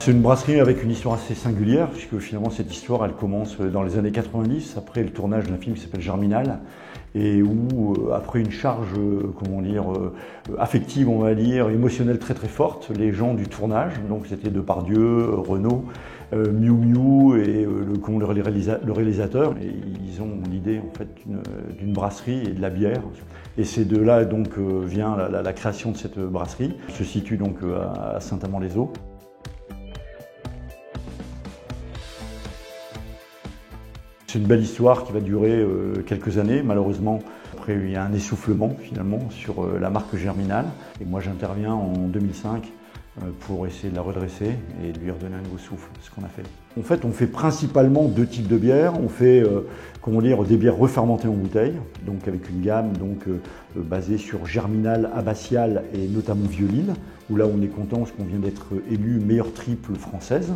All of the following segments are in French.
C'est une brasserie avec une histoire assez singulière, puisque finalement cette histoire elle commence dans les années 90, après le tournage d'un film qui s'appelle Germinal, et où après une charge, affective, on va dire, émotionnelle très très forte, les gens du tournage, donc c'était Depardieu, Renaud, Miu Miu et le réalisateur, et ils ont l'idée en fait d'une brasserie et de la bière. Et c'est de là donc vient la création de cette brasserie, qui se situe donc à Saint-Amand-les-Eaux. C'est une belle histoire qui va durer quelques années. Malheureusement, après il y a un essoufflement finalement sur la marque Germinal. Et moi j'interviens en 2005 pour essayer de la redresser et de lui redonner un nouveau souffle, ce qu'on a fait. En fait, on fait principalement deux types de bières. On fait des bières refermentées en bouteille, donc avec une gamme basée sur Germinal, Abbatiale et notamment Violine, où là on est content parce qu'on vient d'être élu meilleure triple française.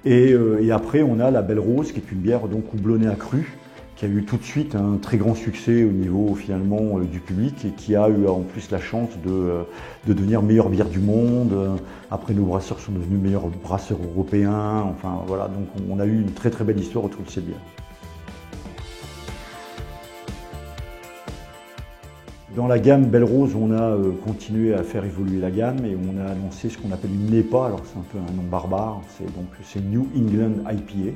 Et après, on a la Belle Rose, qui est une bière donc houblonnée à cru, qui a eu tout de suite un très grand succès au niveau finalement du public et qui a eu en plus la chance de devenir meilleure bière du monde. Après, nos brasseurs sont devenus meilleurs brasseurs européens. Enfin voilà, donc on a eu une très très belle histoire autour de cette bière. Dans la gamme Belle Rose, on a continué à faire évoluer la gamme et on a annoncé ce qu'on appelle une NEPA, alors c'est un peu un nom barbare, c'est New England IPA.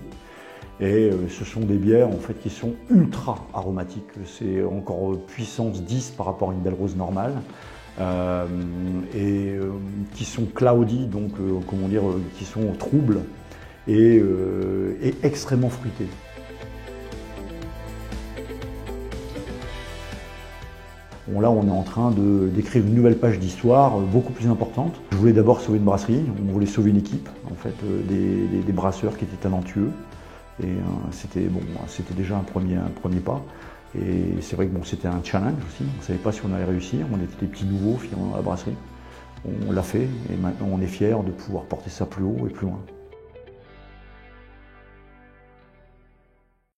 Et ce sont des bières en fait qui sont ultra aromatiques, c'est encore puissance 10 par rapport à une Belle Rose normale. Qui sont cloudy, qui sont troubles et extrêmement fruités. Bon, là, on est en train d'écrire une nouvelle page d'histoire beaucoup plus importante. Je voulais d'abord sauver une brasserie, on voulait sauver une équipe, en fait, des brasseurs qui étaient talentueux. Et c'était déjà un premier pas. Et c'est vrai que c'était un challenge aussi, on ne savait pas si on allait réussir, on était des petits nouveaux finalement à la brasserie. On l'a fait et maintenant on est fiers de pouvoir porter ça plus haut et plus loin.